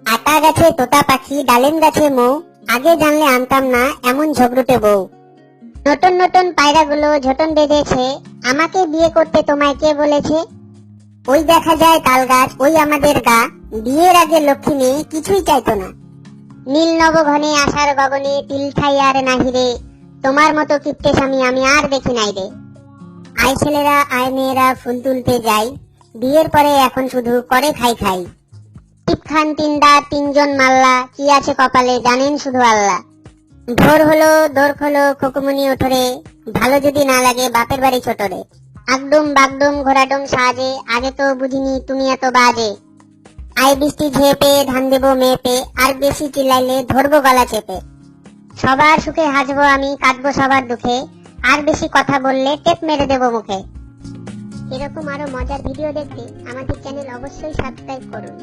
আতা গাছে তোতা পাখি, ডালিম গাছে মৌ, আগে জানলে আনতাম না এমন ঝগড়ুটে বউ। নতুন নতুন পায়রাগুলো ঝোটন বেঁধেছে, আমাকে বিয়ে করতে তোমায় কে বলেছে? ওই দেখা যায় তাল গাছ, ওই আমাদের গা, বিয়ের আগে লক্ষ্মী মেয়ে কিছুই চাইতো না। নীল নবঘনে আশার গগনে তিল ঠাই আর নাহিরে, তোমার মতো কিপ্টে স্বামী আমি আর দেখি নাই রে। আয় ছেলেরা আয় মেয়েরা ফুল তুলতে যাই, বিয়ের পরে এখন শুধু করে খাই খাই। টিপ খান তিনদার তিনজন মাল্লা, কি আছে কপালে জানেন শুধু আল্লাহ। ভোর হলো দোর খোলো খোকুমনি ওঠরে, ভালো যদি না লাগে বাপের বাড়ি ছোটরে। আগডুম বাগডুম ঘোড়াডুম সাজে, আগে তো বুঝিনি তুমি এত বাজে। আয় বৃষ্টি ঝেপে ধান দেবো মেপে, আর বেশি চিল্লাইলে ধরবো গলা চেপে। সবার সুখে হাসবো আমি, কাটবো সবার দুঃখে, আর বেশি কথা বললে টেপ মেরে দেবো মুখে। এরকম আরো মজার ভিডিও দেখতে আমাদের চ্যানেল অবশ্যই সাবস্ক্রাইব করুন।